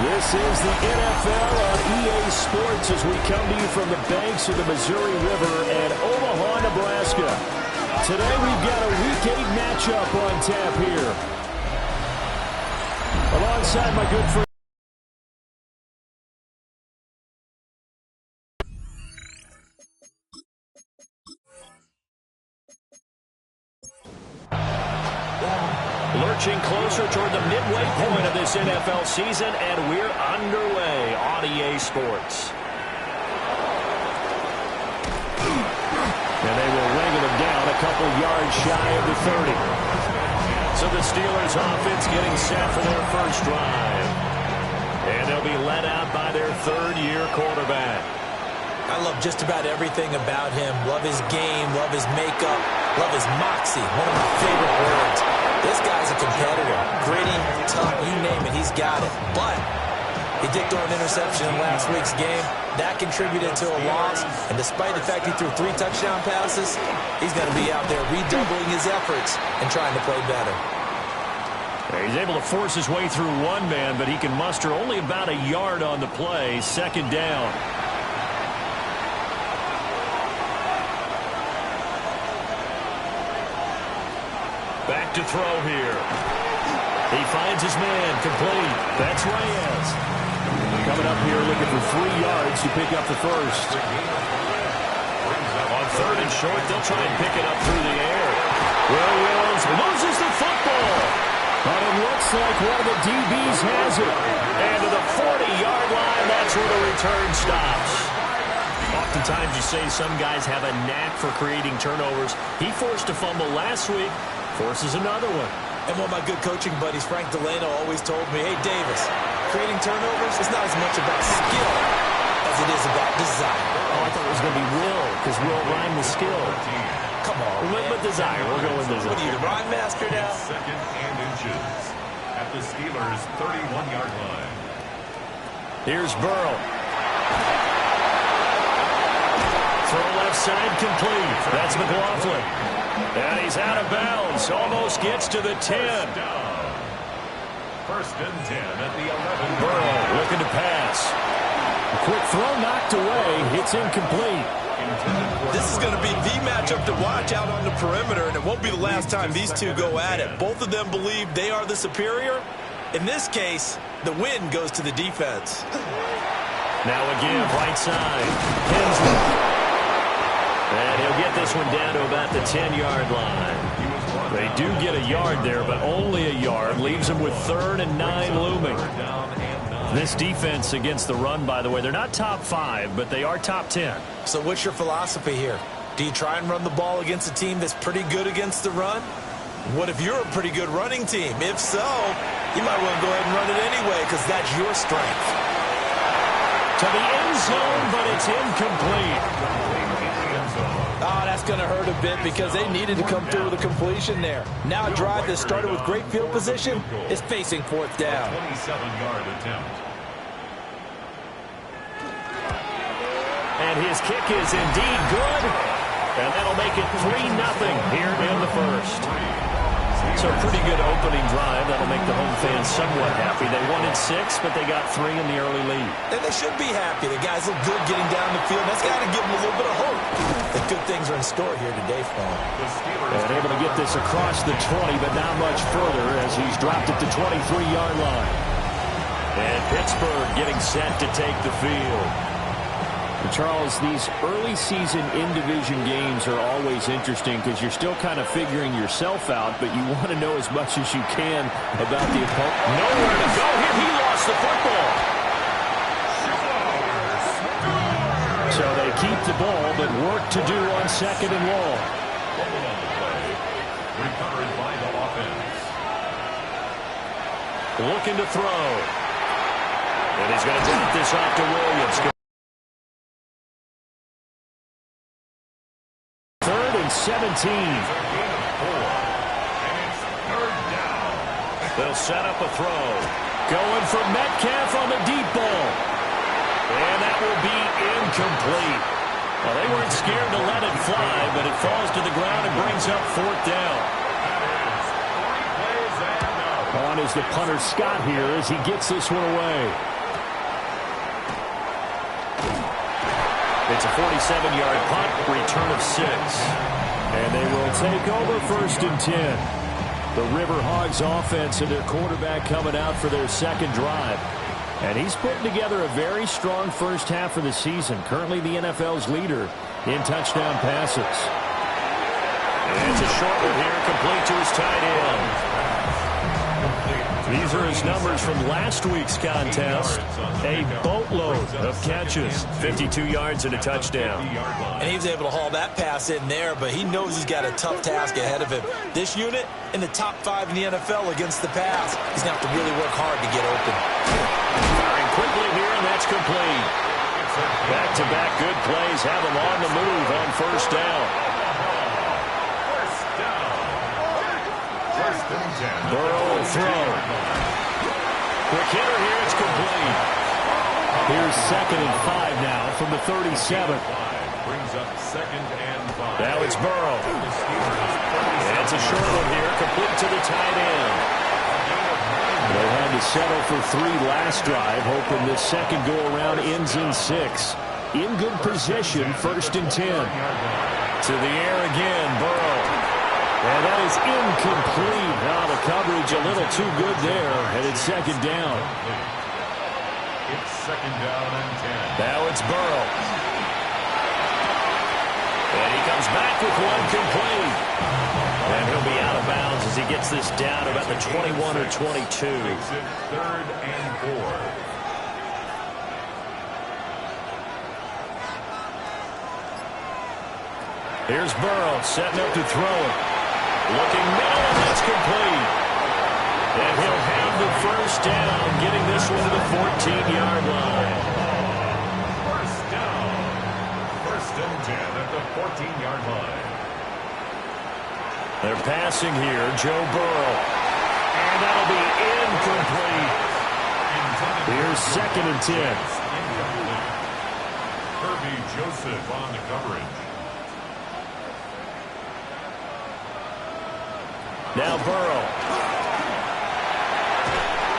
This is the NFL on EA Sports as we come to you from the banks of the Missouri River and Omaha, Nebraska. Today we've got a Week 8 matchup on tap here. Alongside my good friend. Lurching closer toward the midway point of this NFL season, and we're underway on EA Sports. And they will wrangle him down a couple yards shy of the 30. So the Steelers offense getting set for their first drive. And they'll be led out by their third-year quarterback. I love just about everything about him. Love his game, love his makeup, love his moxie. One of my favorite words. This guy's a competitor. Gritty, tough, you name it, he's got it. But he did throw an interception in last week's game. That contributed to a loss. And despite the fact he threw 3 touchdown passes, he's going to be out there redoubling his efforts and trying to play better. He's able to force his way through one man, but he can muster only about a yard on the play. Second down. Back to throw here. He finds his man, complete. That's Reyes. Coming up here looking for 3 yards to pick up the first. On third and short, they'll try and pick it up through the air. Williams loses the football. But it looks like one of the DBs has it. And to the 40-yard line, that's where the return stops. Oftentimes you say some guys have a knack for creating turnovers. He forced a fumble last week. Forces another one. And one of my good coaching buddies, Frank Delano, always told me, hey, Davis, creating turnovers is not as much about skill as it is about desire. Oh, I thought it was going to be will, because will rhyme with skill. Come on, we went with desire. We'll go with desire. What are you, the rhyme master now? Second and inches at the Steelers' 31-yard line. Here's Burrow. Throw left side complete. That's McLaughlin. And he's out of bounds. Almost gets to the 10. First and 10 at the 11. Burrow looking to pass. A quick throw knocked away. It's incomplete. This is going to be the matchup to watch out on the perimeter, and it won't be the last time these two go at it. Both of them believe they are the superior. In this case, the win goes to the defense. Now again, right side. Hensley. And he'll get this one down to about the 10-yard line. They do get a yard there, but only a yard. Leaves them with 3rd and 9 looming. This defense against the run, by the way, they're not top 5, but they are top 10. So what's your philosophy here? Do you try and run the ball against a team that's pretty good against the run? What if you're a pretty good running team? If so, you might want to go ahead and run it anyway because that's your strength. To the end zone, but it's incomplete. Oh, that's going to hurt a bit because they needed to come through with a completion there. Now a drive that started with great field position is facing 4th down. 27-yard attempt. And his kick is indeed good. And that'll make it 3-0 here in the first. So a pretty good opening drive. That'll make the home fans somewhat happy. They wanted 6, but they got 3 in the early lead. And they should be happy. The guys look good getting down the field. That's got to give them a little bit of hope that good things are in store here today for them. And able to get this across the 20, but not much further as he's dropped at the 23-yard line. And Pittsburgh getting set to take the field. Charles, these early season in-division games are always interesting because you're still kind of figuring yourself out, but you want to know as much as you can about the opponent. Nowhere to go here. He lost the football. So they keep the ball, but work to do on 2nd and long. Recovered by the offense. Looking to throw. And he's going to drop this off to Williams. 17. They'll set up a throw. Going for Metcalf on the deep ball. And that will be incomplete. Well, they weren't scared to let it fly, but it falls to the ground and brings up 4th down. On is the punter Scott here as he gets this one away. It's a 47-yard punt, return of 6. And they will take over 1st and 10. The River Hogs offense and their quarterback coming out for their second drive. And he's putting together a very strong first half of the season. Currently the NFL's leader in touchdown passes. And it's a short one here, complete to his tight end. These are his numbers from last week's contest. A boatload of catches, 52 yards and a touchdown. And he was able to haul that pass in there, but he knows he's got a tough task ahead of him. This unit in the top 5 in the NFL against the pass. He's going to have to really work hard to get open. Firing quickly here, and that's complete. Back-to-back good plays have him on the move on 1st down. Burrow will throw. Quick hitter here, it's complete. Here's 2nd and 5 now from the 37. Brings up 2nd and 5. Now it's Burrow. And it's a short one here, complete to the tight end. They had to settle for 3 last drive, hoping this second go-around ends in 6. In good position, 1st and 10. To the air again, Burrow. And that is incomplete. Now the coverage a little too good there, and it's 2nd down. It's 2nd down and 10. Now it's Burrow. And he comes back with one complete. And he'll be out of bounds as he gets this down about the 21 or 22. Makes it 3rd and 4. Here's Burrow setting up to throw it. Looking middle, and that's complete. And he'll have the 1st down, getting this one to the 14-yard line. 1st down. 1st and 10 at the 14-yard line. They're passing here, Joe Burrow. And that'll be incomplete. Here's 2nd and 10. Kirby Joseph on the coverage. Now Burrow.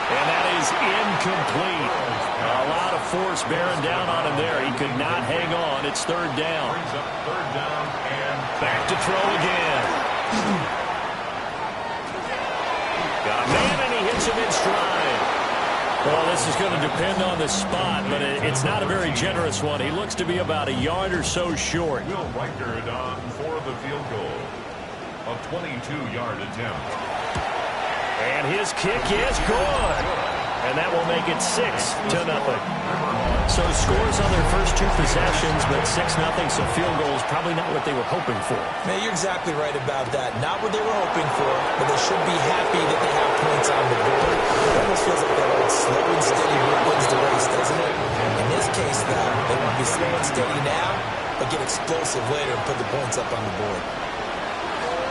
And that is incomplete. A lot of force bearing down on him there. He could not hang on. It's 3rd down. Brings up 3rd down and back to throw again. Got a man, and he hits him in stride. Well, this is going to depend on the spot, but it's not a very generous one. He looks to be about a yard or so short. Will Riker it on for the field goal. A 22-yard attempt. And his kick is good. And that will make it 6-0. So scores on their first 2 possessions, but 6-0, so field goal is probably not what they were hoping for. Man, you're exactly right about that. Not what they were hoping for, but they should be happy that they have points on the board. It almost feels like that old slow and steady wins the race, doesn't it? In this case, though, they want to be slow and steady now, but get explosive later and put the points up on the board.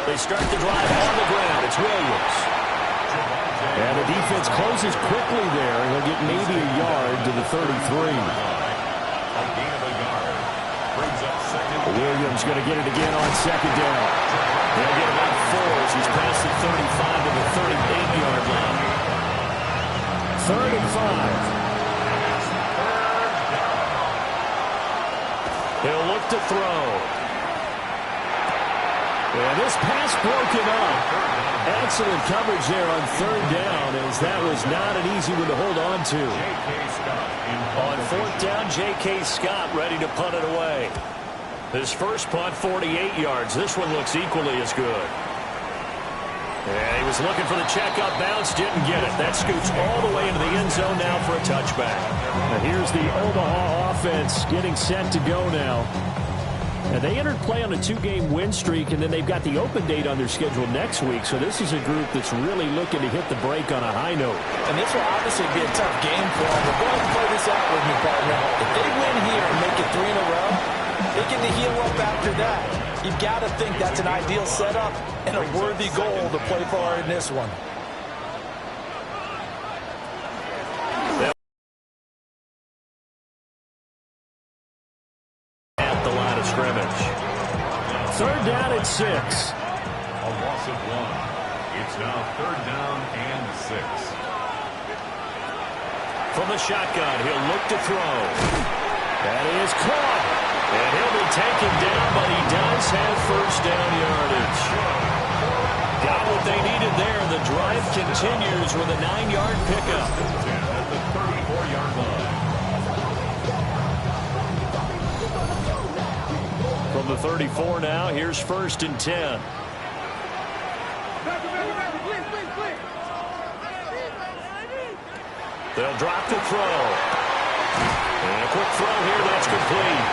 They start the drive on the ground. It's Williams. And the defense closes quickly there. He'll get maybe a yard to the 33. A gain of a yard. Brings up 2nd. Williams going to get it again on 2nd down. They'll get about 4 as he's past the 35 to the 38-yard line. 3rd and 5. He'll look to throw. And this pass broken up. Excellent coverage there on 3rd down, as that was not an easy one to hold on to. On 4th down, J.K. Scott ready to punt it away. His first punt, 48 yards. This one looks equally as good. And he was looking for the check-up bounce, didn't get it. That scoots all the way into the end zone now for a touchback. Now here's the Omaha offense getting set to go now. And they entered play on a 2-game win streak, and then they've got the open date on their schedule next week. So this is a group that's really looking to hit the break on a high note. And this will obviously be a tough game for them. But go ahead and play this out with me, partner. If they win here and make it 3 in a row, they get to heal up after that. You've got to think that's an ideal setup and a worthy goal to play for in this one. Scrimmage. 3rd down at 6. A loss of 1. It's now 3rd down and 6. From the shotgun, he'll look to throw. That is caught. And he'll be taken down, but he does have first down yardage. Got what they needed there. The drive continues with a 9-yard pickup. At the 34-yard line. From the 34 now, here's first and 10. They'll drop the throw. And a quick throw here, that's complete.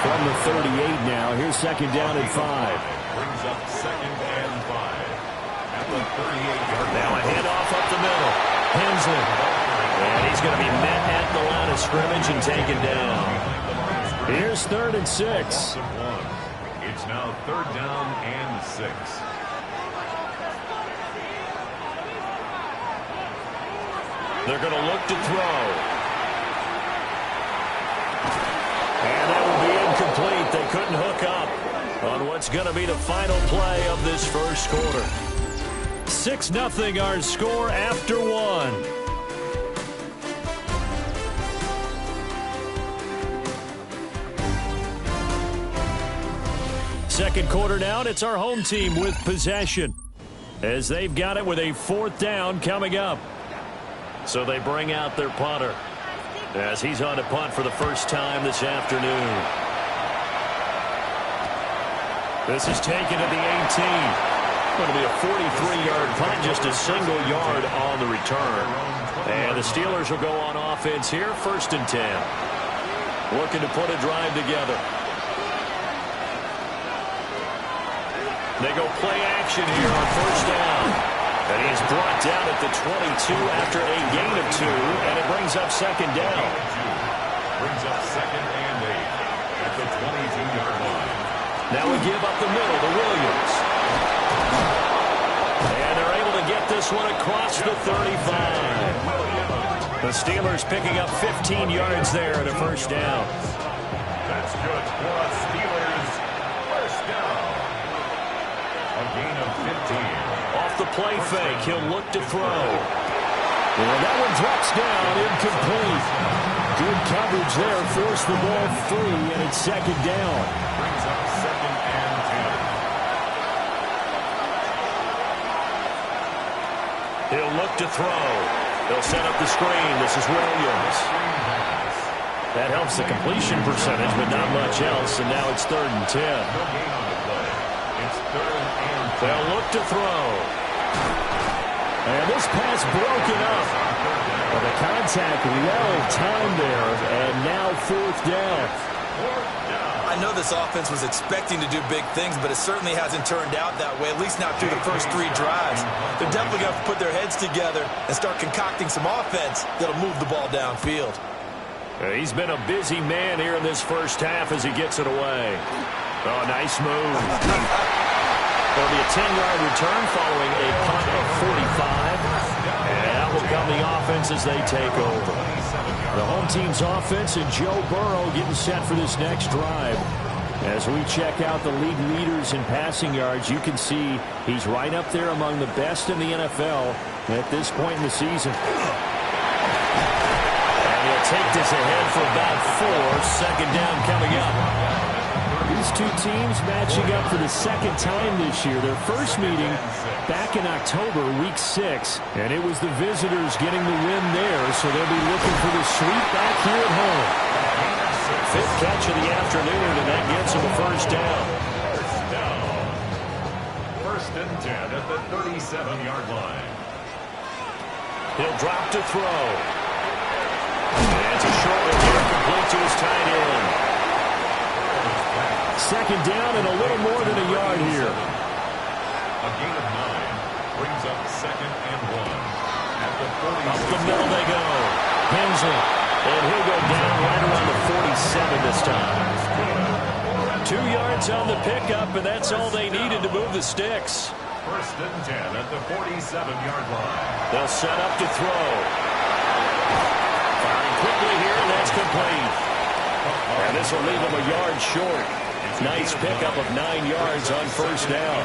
From the 38 now, here's second down and 5. Brings up second and 5. At the 38-yard line. Now a handoff up the middle. Hensley. And he's going to be met at the line of scrimmage and taken down. Here's third and 6. It's now third down and 6. They're going to look to throw. And that will be incomplete. They couldn't hook up on what's going to be the final play of this first quarter. 6-0 our score after 1. Second quarter now, and it's our home team with possession, as they've got it with a 4th down coming up. So they bring out their punter as he's on to punt for the first time this afternoon. This is taken to the 18. Going to be a 43-yard punt, just a single yard on the return. And the Steelers will go on offense here, first and 10. Looking to put a drive together. They go play action here on first down. And he's brought down at the 22 after a gain of 2, and it brings up second down. Brings up second and 8 at the 22-yard line. Now we give up the middle to Williams. And they're able to get this one across the 35. The Steelers picking up 15 yards there at a first down. That's good for us Steelers. First down. A gain of 15. Off the play fake, he'll look to throw. And that one drops down, incomplete. Good coverage there, forced the ball free, and it's second down. Brings up second and 10. He'll look to throw. They'll set up the screen. This is Williams. That helps the completion percentage, but not much else, and now it's third and 10. No gain on the play. It's third and 10. They'll look to throw. And this pass broken up. Well, the contact well timed there, and now 4th down. I know this offense was expecting to do big things, but it certainly hasn't turned out that way, at least not through the first 3 drives. They're definitely going to put their heads together and start concocting some offense that'll move the ball downfield. He's been a busy man here in this first half as he gets it away. Oh, nice move. There'll be a 10-yard return following a punt of 45. And out will come the offense as they take over. The home team's offense and Joe Burrow getting set for this next drive. As we check out the league leaders in passing yards, you can see he's right up there among the best in the NFL at this point in the season. And he'll take this ahead for about 4. Second down coming up. These two teams matching up for the second time this year. Their first meeting back in October, week 6. And it was the visitors getting the win there, so they'll be looking for the sweep back here at home. 5th catch of the afternoon, and that gets them a first down. First and 10 at the 37-yard line. He'll drop to throw. And it's a short one here, complete to his tight end. Second down and a little more than a yard here. A gain of 9 brings up second and 1 at the 40. Up the middle they go. Hensley. And he'll go down right around the 47 this time. 2 yards on the pickup, and that's all they needed to move the sticks. First and 10 at the 47-yard line. They'll set up to throw. Firing quickly here, and that's complete. And this will leave them a yard short. Nice pickup of 9 yards on first down.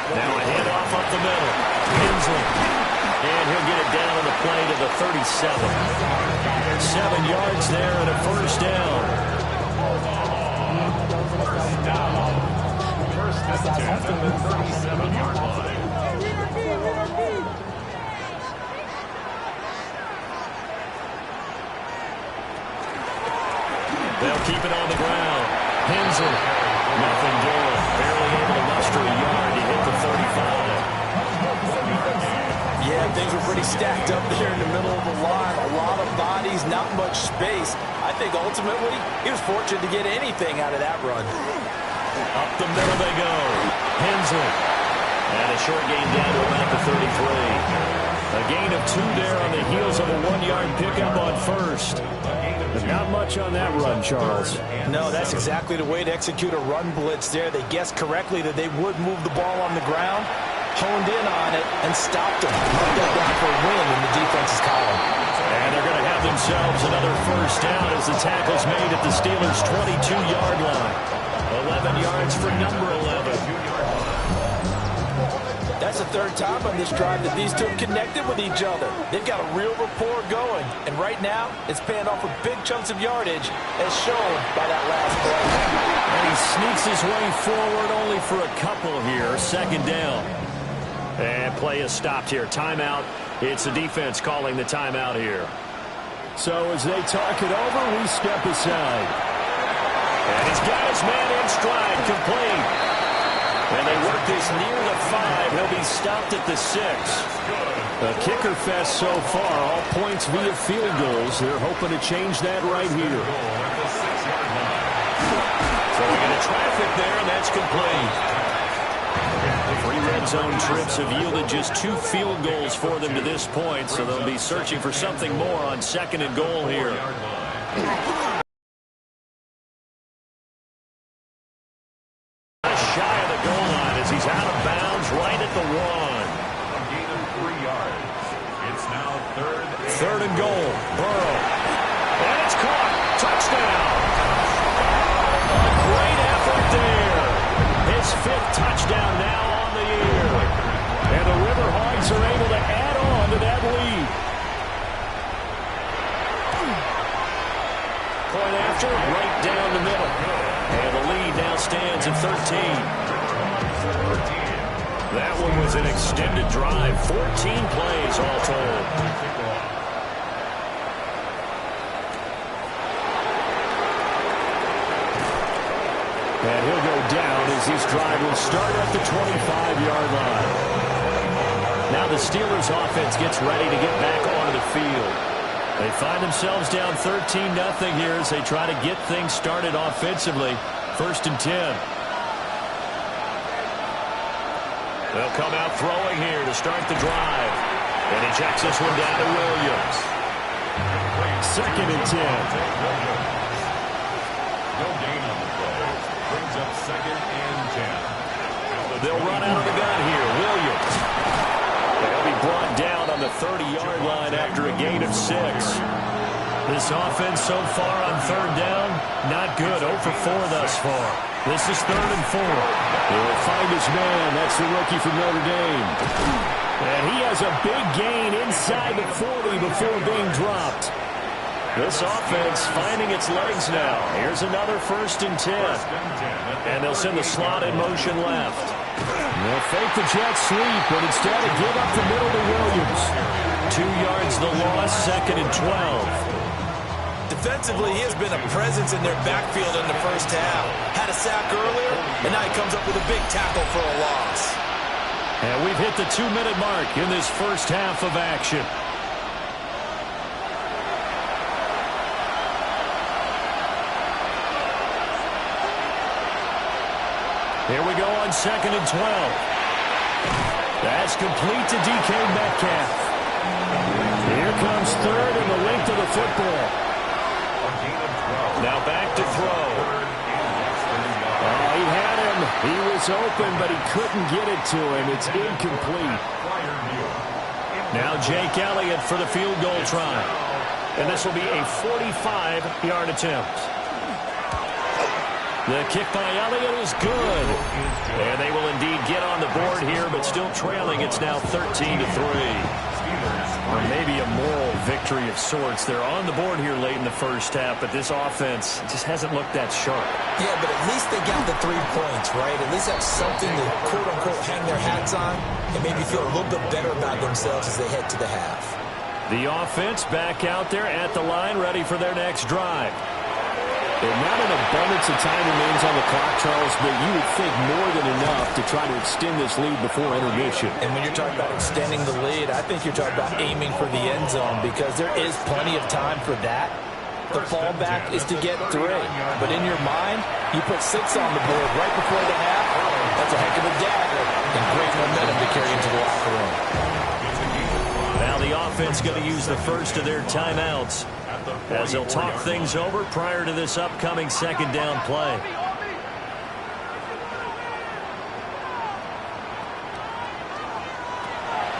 Now a handoff up the middle. Hensley. And he'll get it down on the play to the 37. 7 yards there and a first down. First and 10 at the 37-yard line. They'll keep it on the ground. Henson, nothing doing. Barely able to muster a yard. He hit the 35. Yeah, things were pretty stacked up there in the middle of the line. A lot of bodies, not much space. I think ultimately he was fortunate to get anything out of that run. Up the middle they go. Henson. And a short gain down to about the 33. A gain of 2 there on the heels of a 1-yard pickup on first. But not much on that run, Charles. No, that's exactly the way to execute a run blitz there. They guessed correctly that they would move the ball on the ground, honed in on it, and stopped them. Put that down for a win in the defense's column. And they're going to have themselves another first down as the tackle's made at the Steelers' 22-yard line. 11 yards for number 11. That's the third time on this drive that these two have connected with each other. They've got a real rapport going. And right now, it's paying off with big chunks of yardage, as shown by that last play. And he sneaks his way forward only for a couple here. Second down. And play is stopped here. Timeout. It's the defense calling the timeout here. So as they talk it over, we step aside. And he's got his man in stride, complete. And they work this near the 5. He'll be stopped at the 6. A kicker fest so far. All points via field goals. They're hoping to change that right here. Throwing into traffic there, and that's complete. 3 red zone trips have yielded just 2 field goals for them to this point, so they'll be searching for something more on 2nd and goal here. Shy of the goal line as he's out of bounds right at the 1. A gain of 3 yards. It's now third and goal. Burrow. And it's caught. Touchdown. A great effort there. His 5th touchdown now on the year. And the River Hogs are able to add on to that lead. Point after, right down the middle. And the lead now stands at 13. That one was an extended drive. 14 plays all told. And he'll go down as this drive will start at the 25-yard line. Now the Steelers offense gets ready to get back onto the field. They find themselves down 13-0 here as they try to get things started offensively. 1st and 10. They'll come out throwing here to start the drive. And he checks this one down to Williams. 2nd and 10. no gain on the play. Brings up 2nd and 10. They'll run out of the gun here. Williams. They'll be brought down on the 30-yard line after a gain of 6. This offense so far on 3rd down, not good. 0 for 4 thus far. This is 3rd and 4. He'll find his man. That's the rookie from Notre Dame. And he has a big gain inside the 40 before being dropped. This offense finding its legs now. Here's another 1st and 10. And they'll send the slot in motion left. They'll fake the jet sweep, but instead of give up the middle to Williams. 2 yards the loss, 2nd and 12. Defensively, he has been a presence in their backfield in the first half. Had a sack earlier, and now he comes up with a big tackle for a loss. And we've hit the 2-minute mark in this first half of action. Here we go on 2nd and 12. That's complete to DK Metcalf. Here comes 3rd and the length of the football. Now back to throw. Oh, he had him. He was open, but he couldn't get it to him. It's incomplete. Now Jake Elliott for the field goal try. And this will be a 45-yard attempt. The kick by Elliott is good. And they will indeed get on the board here, but still trailing. It's now 13-3. Or maybe a moral victory of sorts. They're on the board here late in the first half, but this offense just hasn't looked that sharp. Yeah, but at least they got the 3 points, right? At least have something to, quote-unquote, hang their hats on and maybe feel a little bit better about themselves as they head to the half. The offense back out there at the line, ready for their next drive. And not an abundance of time remains on the clock, Charles, but you would think more than enough to try to extend this lead before intermission. And when you're talking about extending the lead, I think you're talking about aiming for the end zone because there is plenty of time for that. The fallback is to get 3. But in your mind, you put 6 on the board right before the half. That's a heck of a dagger and great momentum to carry into the locker room. Now the offense going to use the first of their timeouts as they'll talk things over prior to this upcoming second down play.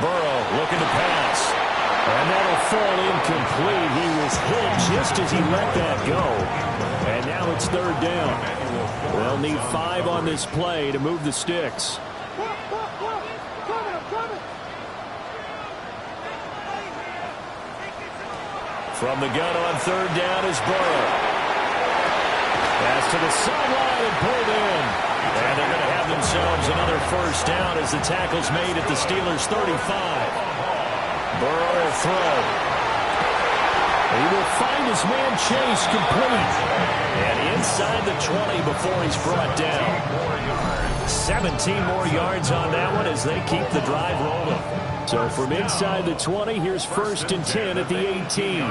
Burrow looking to pass. And that'll fall incomplete. He was hit just as he let that go. And now it's 3rd down. They'll need 5 on this play to move the sticks. From the gun on 3rd down is Burrow. Pass to the sideline and pulled in. And they're going to have themselves another first down as the tackle's made at the Steelers' 35. Burrow will throw. He will find his man Chase complete. And inside the 20 before he's brought down. 17 more yards on that one as they keep the drive rolling. So from inside the 20, here's 1st and 10 at the 18.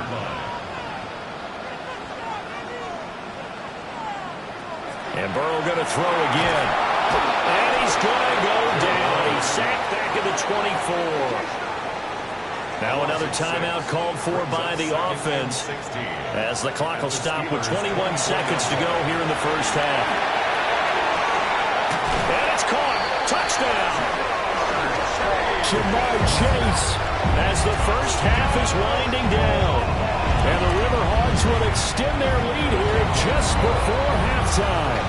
And Burrow going to throw again. And he's going to go down. He's sacked back at the 24. Now another timeout called for by the offense as the clock will stop with 21 seconds to go here in the first half. And it's caught. Touchdown. Jamar Chase as the first half is winding down. And the River Hogs will extend their lead here just before halftime.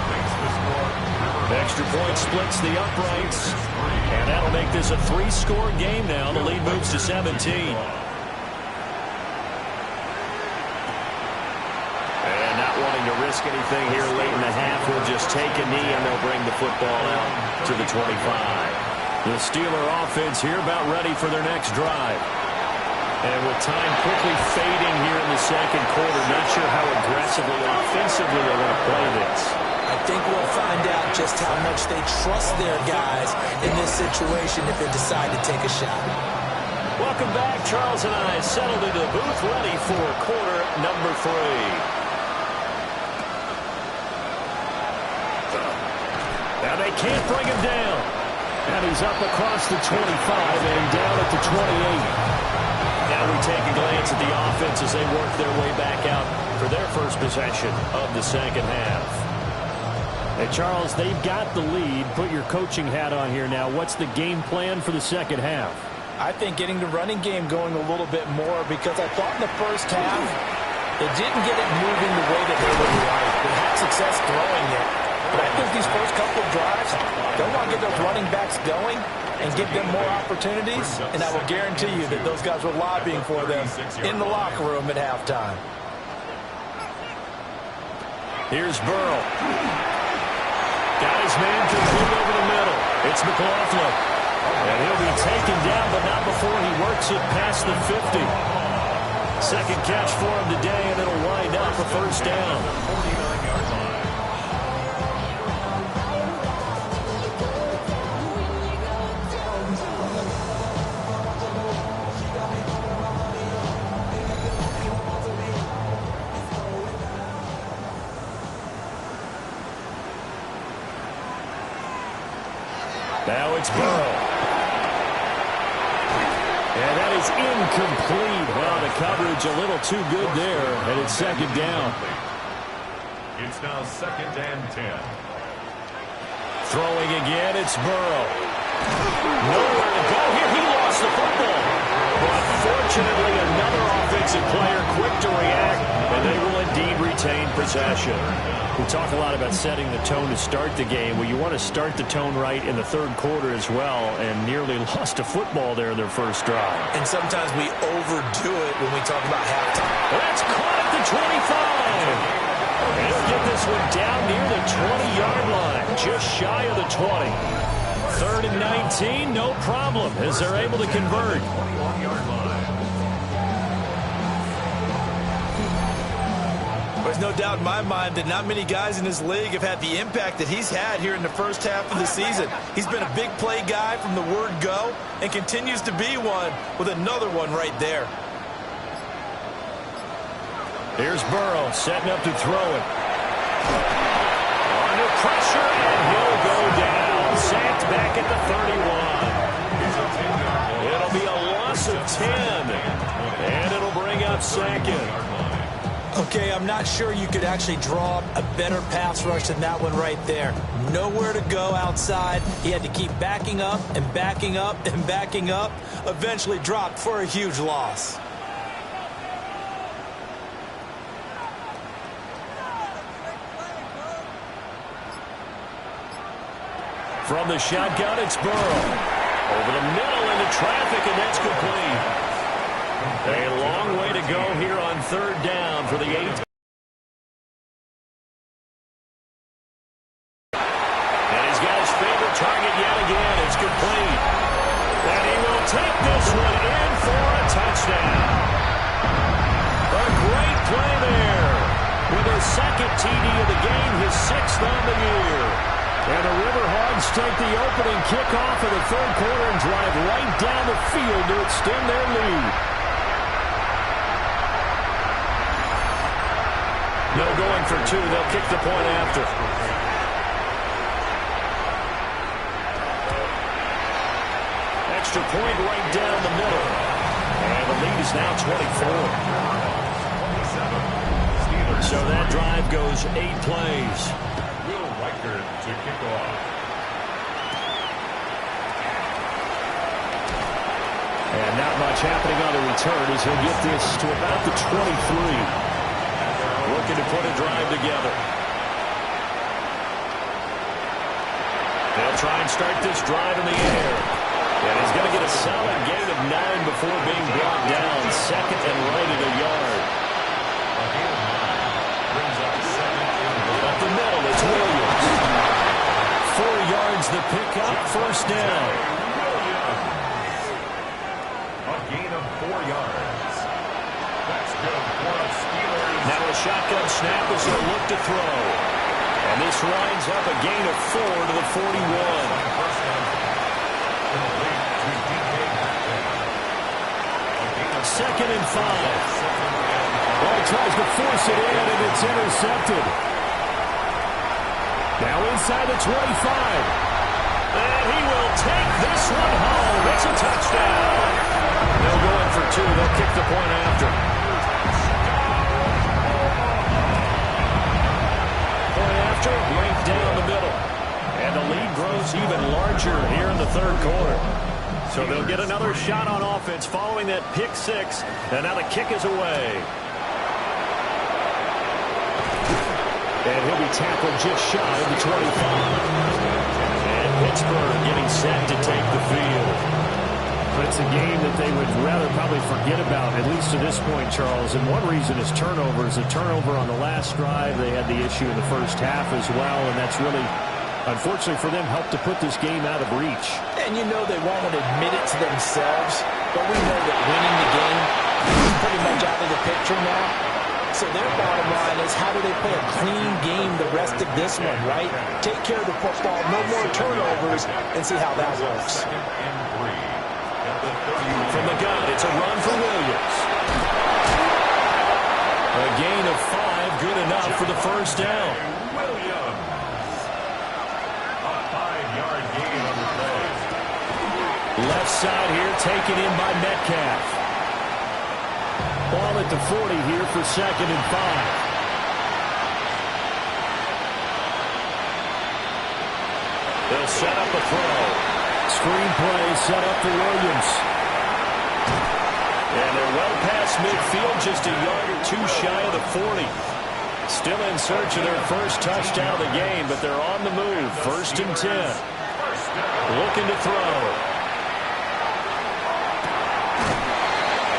Extra point splits the uprights. And that'll make this a 3-score game now. The lead moves to 17. And not wanting to risk anything here late in the half, will just take a knee and they'll bring the football out to the 25. The Steeler offense here about ready for their next drive. And with time quickly fading here in the second quarter, not sure how aggressively offensively they're going to play this. I think we'll find out just how much they trust their guys in this situation if they decide to take a shot. Welcome back. Charles and I settled into the booth ready for quarter number 3. Now they can't bring him down. And he's up across the 25 and down at the 28. Now we take a glance at the offense as they work their way back out for their first possession of the second half. Hey, Charles, they've got the lead. Put your coaching hat on here now. What's the game plan for the second half? I think getting the running game going a little bit more because I thought in the first half they didn't get it moving the way that they would like. They had success throwing it. But I think these first couple of drives, they want to get those running backs going and give them more opportunities. And I will guarantee you that those guys were lobbying for them in the locker room at halftime. Here's Burrow. Got his man complete over the middle. It's McLaughlin. And he'll be taken down, but not before he works it past the 50. Second catch for him today, and it'll wind up a first down. Now it's Burrow. And that is incomplete. Well, the coverage a little too good there, and it's second down. It's now 2nd and 10. Throwing again, it's Burrow. Nowhere to go here. He lost the football. But fortunately, another offensive player quick to react, and they will indeed return. retain possession. We talk a lot about setting the tone to start the game. Well, you want to start the tone right in the third quarter as well, and nearly lost a football there in their first drive. And sometimes we overdo it when we talk about halftime. That's caught at the 25. And he'll get this one down near the 20-yard line, just shy of the 20. 3rd and 19, no problem, as they're able to convert. There's no doubt in my mind that not many guys in this league have had the impact that he's had here in the first half of the season. He's been a big play guy from the word go and continues to be one with another one right there. Here's Burrow setting up to throw it. Under pressure, and he'll go down. Sacked back at the 31. It'll be a loss of 10, and it'll bring up 2nd. Okay, I'm not sure you could actually draw a better pass rush than that one right there. Nowhere to go outside. He had to keep backing up and backing up and backing up. Eventually dropped for a huge loss. From the shotgun, it's Burrow. Over the middle into traffic, and that's complete. A long way to go here on 3rd down for the 8th. And he's got his favorite target yet again. It's complete. And he will take this one in for a touchdown. A great play there. With his 2nd TD of the game, his 6th on the year. And the River Hogs take the opening kickoff of the 3rd quarter and drive right down the field to extend their lead. No going for 2. They'll kick the point after. Extra point right down the middle. And the lead is now 24. So that drive goes 8 plays. To kick off. And not much happening on the return as he'll get this to about the 23. Looking to put a drive together. They'll try and start this drive in the air. And he's going to get a solid gain of 9 before being brought down. 2nd and right at a yard. Up the middle, it's Williams. 4 yards the pickup, 1st down. A gain of 4 yards. That's good for the Steelers. Now a shotgun snap as he'll look to throw. And this winds up a gain of 4 to the 41. 2nd and 5. Well, he tries to force it in, and it's intercepted. Now inside the 25. And he will take this one home. It's a touchdown. They'll go in for 2. They'll kick the point after. Point after, right down the middle. And the lead grows even larger here in the 3rd quarter. So they'll get another shot on offense following that pick 6. And now the kick is away. And he'll be tackled just shy of the 25. And Pittsburgh getting set to take the field. But it's a game that they would rather probably forget about, at least to this point, Charles. And one reason is turnovers. A turnover on the last drive. They had the issue in the first half as well. And that's really, unfortunately for them, helped to put this game out of reach. And you know they won't admit it to themselves. But we know that winning the game is pretty much out of the picture now. So their bottom line is, how do they play a clean game the rest of this one, right? Take care of the football, no more turnovers, and see how that works. From the gun, it's a run for Williams. A gain of 5, good enough for the 1st down. Williams. A 5-yard gain on the play. Left side here, taken in by Metcalf. Ball at the 40 here for 2nd and 5. They'll set up a throw. Screen play set up for Williams. And they're well past midfield, just a yard or 2 shy of the 40. Still in search of their first touchdown of the game, but they're on the move. 1st and 10. Looking to throw.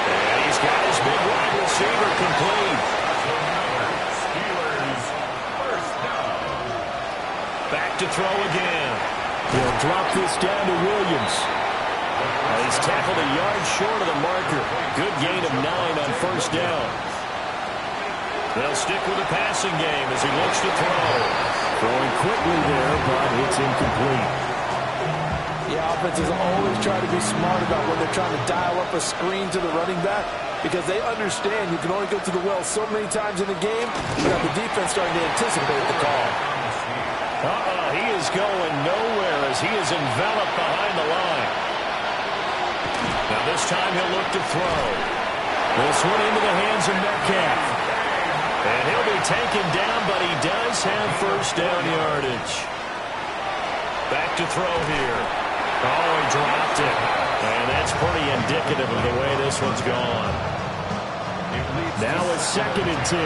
And he's got his big wide receiver complete. Steelers first down. Back to throw again. He'll drop this down to Williams. He's tackled a yard short of the marker. Good gain of 9 on 1st down. They'll stick with the passing game as he looks to throw. Throwing quickly there, but it's incomplete. Yeah, offenses always try to be smart about when they're trying to dial up a screen to the running back because they understand you can only go to the well so many times in the game. You got the defense starting to anticipate the call. He is going nowhere as he is enveloped behind the line. Now this time he'll look to throw. This one into the hands of Metcalf. And he'll be taken down, but he does have 1st down yardage. Back to throw here. Oh, he dropped it. And that's pretty indicative of the way this one's gone. Now it's 2nd and 10.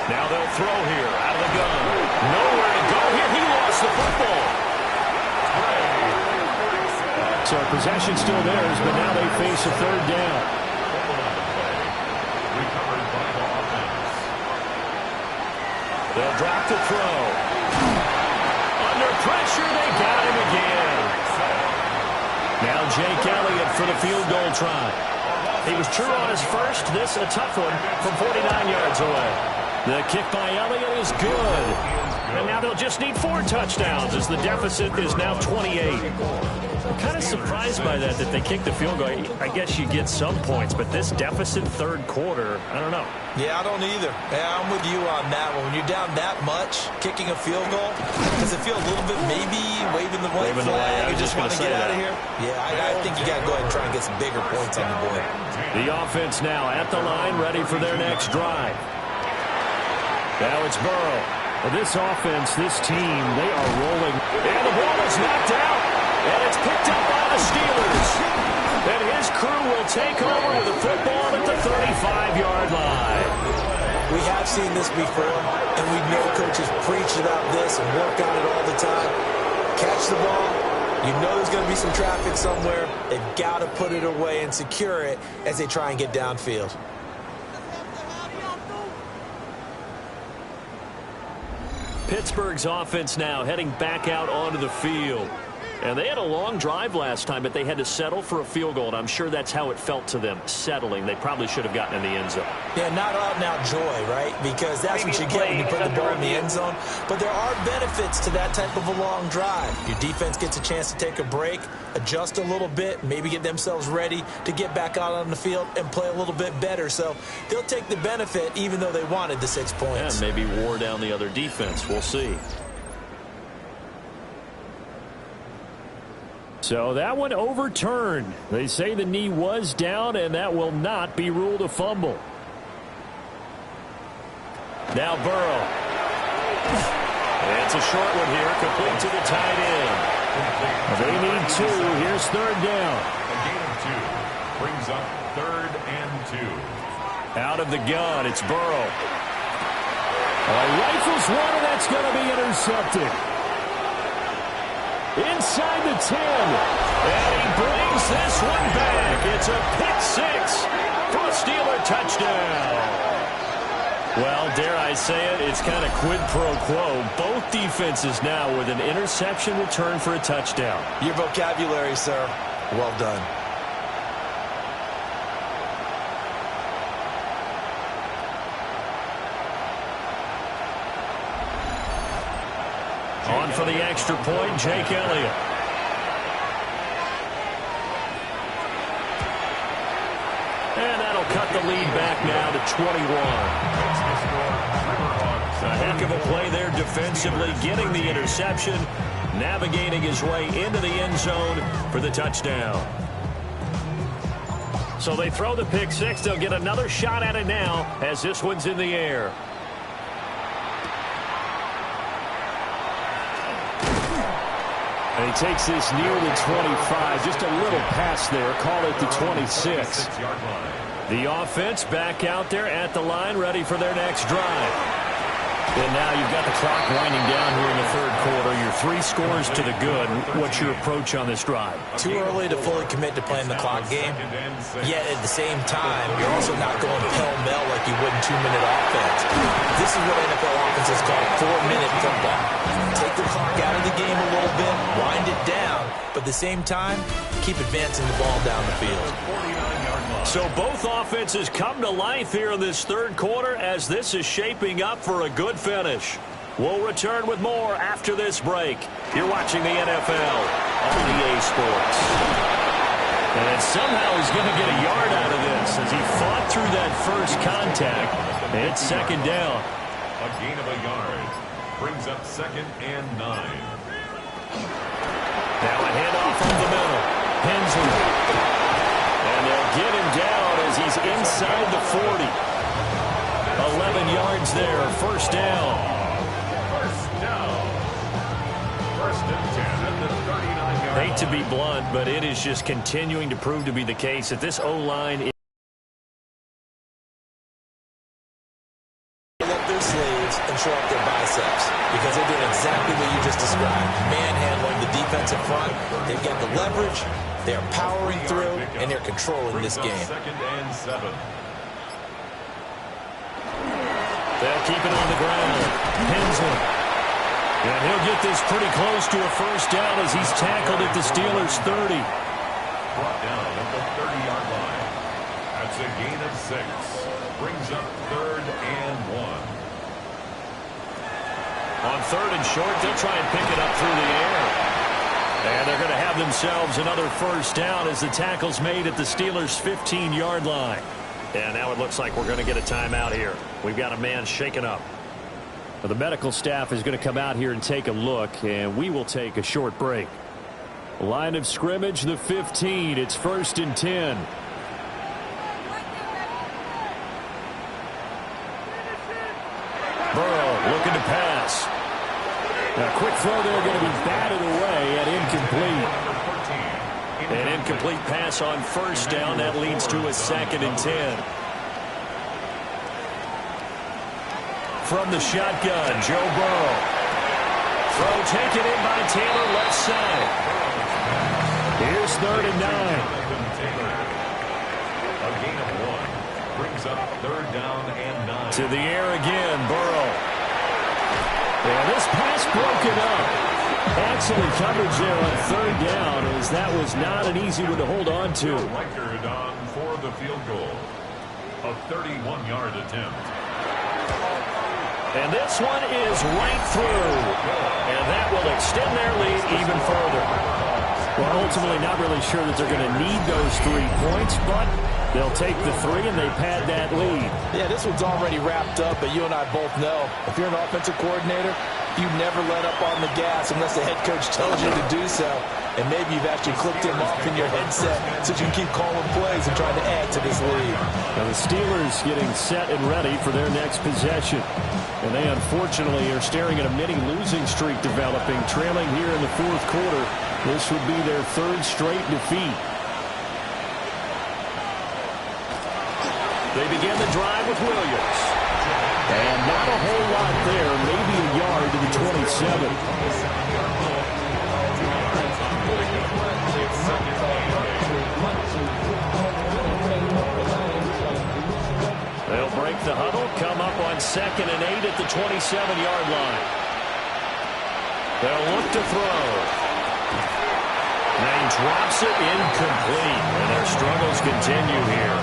Now they'll throw here out of the gun. Nowhere to go here. He lost the football. So possession still theirs, but now they face a 3rd down. Recovered by the offense. They'll drop the throw. Under pressure, they got him again. Now Jake Elliott for the field goal try. He was true on his first. This a tough one from 49 yards away. The kick by Elliott is good. And now they'll just need 4 touchdowns as the deficit is now 28. I'm kind of surprised by that they kicked the field goal. I guess you get some points, but this deficit 3rd quarter, I don't know. Yeah, I don't either. Yeah, I'm with you on that one. When you're down that much, kicking a field goal, does it feel a little bit maybe waving the white flag? You just want to get out of here? Yeah, I think you got to go ahead and try and get some bigger points on the board. The offense now at the line, ready for their next drive. Now it's Burrow. Well, this offense, this team, they are rolling. And the ball is knocked out. And it's picked up by the Steelers. And his crew will take over with the football at the 35-yard line. We have seen this before, and we know coaches preach about this and work on it all the time. Catch the ball. You know there's going to be some traffic somewhere. They've got to put it away and secure it as they try and get downfield. Pittsburgh's offense now heading back out onto the field. And they had a long drive last time, but they had to settle for a field goal, and I'm sure that's how it felt to them, settling. They probably should have gotten in the end zone. Yeah, not out-and-out joy, right? Because that's what you get when you put the ball in the end zone. But there are benefits to that type of a long drive. Your defense gets a chance to take a break, adjust a little bit, maybe get themselves ready to get back out on the field and play a little bit better. So they'll take the benefit even though they wanted the 6 points. Yeah, maybe wore down the other defense. We'll see. So that one overturned. They say the knee was down, and that will not be ruled a fumble. Now Burrow. It's a short one here, complete to the tight end. They need 2. Here's 3rd down. A gain of 2 brings up 3rd and 2. Out of the gun, it's Burrow. Rifles one, and that's going to be intercepted. Inside the 10. And he brings this one back. It's a pick-6 for a Steeler touchdown. Well, dare I say it, it's kind of quid pro quo. Both defenses now with an interception return for a touchdown. Your vocabulary, sir. Well done. On for the extra point, Jake Elliott. And that'll cut the lead back now to 21. A heck of a play there defensively, getting the interception, navigating his way into the end zone for the touchdown. So they throw the pick-6. They'll get another shot at it now as this one's in the air. And he takes this near the 25. Just a little pass there. Call it the 26. The offense back out there at the line, ready for their next drive. And now you've got the clock winding down here in the third quarter. Your 3 scores to the good. What's your approach on this drive? Too early to fully commit to playing the clock game. Yet at the same time, you're also not going pell-mell like you would in 2-minute offense. This is what NFL offenses call 4-minute football. Take the clock out of the game a little bit, wind it down, but at the same time, keep advancing the ball down the field. So both offenses come to life here in this third quarter as this is shaping up for a good finish. We'll return with more after this break. You're watching the NFL on EA Sports. And somehow he's going to get a yard out of this as he fought through that first contact. It's second down. A gain of a yard brings up 2nd and 9. Now a handoff from the middle. Hensley. And they'll get him down as he's inside the 40. 11 yards there, first down. First down. 1st and 10 at the 39-yard line. Hate to be blunt, but it is just continuing to prove to be the case that this O-line is Up their sleeves and show up their biceps because they're doing exactly what you just described. Manhandling the defensive front. They've got the leverage. They're powering through, and they're controlling this game. 2nd and 7. they'll keep it on the ground. Hensley. And he'll get this pretty close to a first down as he's tackled at the Steelers' 30. Brought down at the 30-yard line. That's a gain of 6. Brings up 3rd and 1. On 3rd and short, they'll try and pick it up through the air. And they're going to have themselves another first down as the tackle's made at the Steelers' 15-yard line. And now it looks like we're going to get a timeout here. We've got a man shaken up. Well, the medical staff is going to come out here and take a look, and we will take a short break. Line of scrimmage, the 15. It's 1st and 10. Burrow looking to pass. A quick throw there going to be batted away and incomplete. An incomplete pass on first down. That leads to a 2nd and 10. From the shotgun, Joe Burrow. Throw taken in by Taylor, left side. Here's 3rd and 9. A gain of 1 brings up 3rd down and 9. To the air again, Burrow. And this pass broken up. Excellent coverage there on 3rd down, as that was not an easy one to hold on to. Record on for the field goal. A 31-yard attempt. And this one is right through. And that will extend their lead even further. Well, ultimately not really sure that they're going to need those 3 points, but they'll take the 3 and they pad that lead. Yeah, this one's already wrapped up, but you and I both know if you're an offensive coordinator, you never let up on the gas unless the head coach tells you to do so. And maybe you've actually clicked him off in your headset so you can keep calling plays and trying to add to this lead. Now the Steelers getting set and ready for their next possession. And they unfortunately are staring at a mini losing streak developing, trailing here in the 4th quarter. This would be their 3rd straight defeat. They begin the drive with Williams. And not a whole lot there, maybe a yard to the 27. They'll break the huddle, come up on 2nd and 8 at the 27-yard line. They'll look to throw. And he drops it incomplete. And their struggles continue here.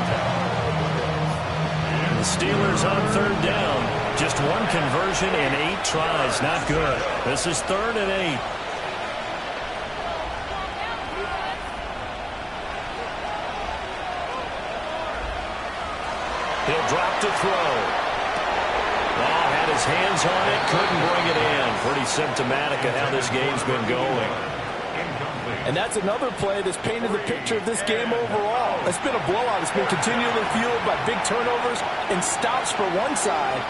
The Steelers on 3rd down. Just 1 conversion in 8 tries. Not good. This is 3rd and 8. He'll drop to throw. Oh, had his hands on it, couldn't bring it in. Pretty symptomatic of how this game's been going. And that's another play that's painted the picture of this game overall. It's been a blowout. It's been continually fueled by big turnovers and stops for one side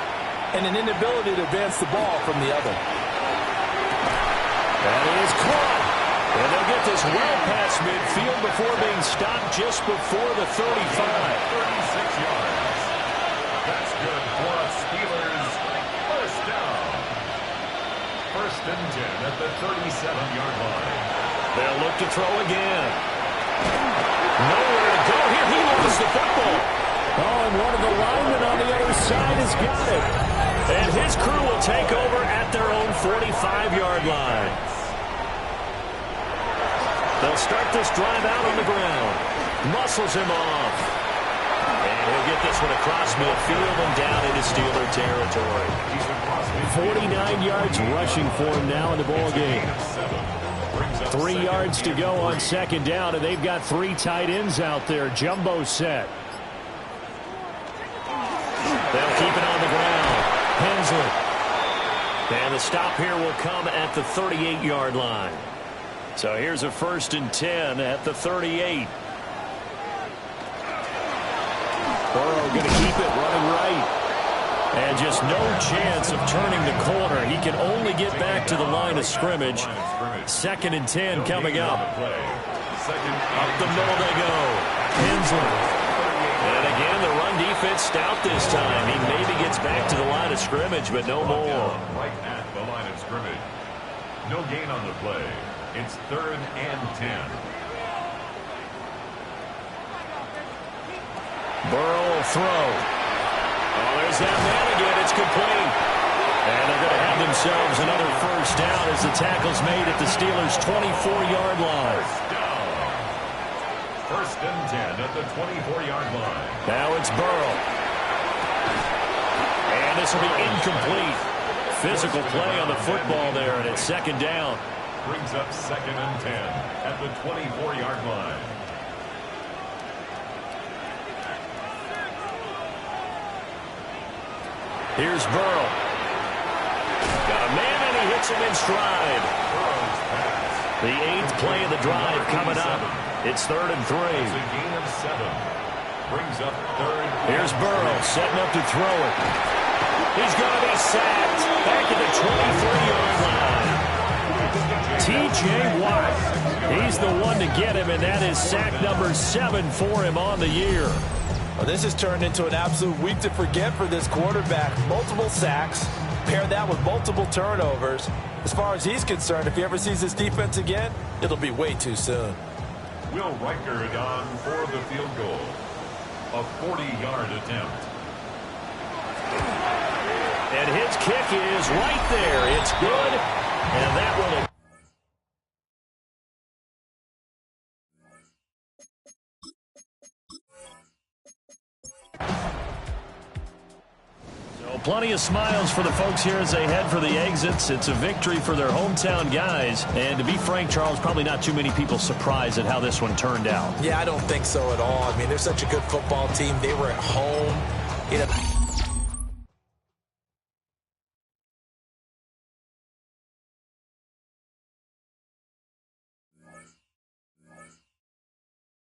and an inability to advance the ball from the other. That is caught. And they'll get this well past midfield before being stopped just before the 35. 36 yards. That's good for a Steelers first down. First and 10 at the 37-yard line. They'll look to throw again. Nowhere to go here. He lost the football. Oh, and one of the linemen on the other side has got it. And his crew will take over at their own 45-yard line. They'll start this drive out on the ground. Muscles him off. And he'll get this one across midfield and down into Steeler territory. 49 yards rushing for him now in the ball game. 3 yards to go on second down, and they've got 3 tight ends out there. Jumbo set. They'll keep it on the ground. Hensley. And the stop here will come at the 38-yard line. So here's a first and 10 at the 38. Burrow going to keep it running right. And just no chance of turning the corner. He can only get back to the line of scrimmage. Second and 10 coming up. Up the middle they go. Hensley. And again, the run defense stout this time. He maybe gets back to the line of scrimmage, but no more. Right at the line of scrimmage. No gain on the play. It's 3rd and 10. Burrow will throw. Oh, there's that man again. It's complete. And they're going to have themselves another first down as the tackle's made at the Steelers' 24-yard line. First and 10 at the 24-yard line. Now it's Burrow. And this will be incomplete. Physical play on the football there, and it's second down. Brings up 2nd and 10 at the 24-yard line. Here's Burrow. Got a man, and he hits him in stride. The 8th play of the drive coming up. It's 3rd and 3. It's a gain of 7. Brings up 3rd. Here's Burrow setting up to throw it. He's going to be sacked back at the 23-yard line. T.J. Watt. He's the one to get him, and that is sack number 7 for him on the year. Well, this has turned into an absolute week to forget for this quarterback. Multiple sacks, pair that with multiple turnovers. As far as he's concerned, if he ever sees this defense again, it'll be way too soon. Will Riker on for the field goal. A 40-yard attempt. And his kick is right there. It's good, and that will... Plenty of smiles for the folks here as they head for the exits. It's a victory for their hometown guys. And to be frank, Charles, probably not too many people surprised at how this one turned out. Yeah, I don't think so at all. I mean, they're such a good football team. They were at home. You know,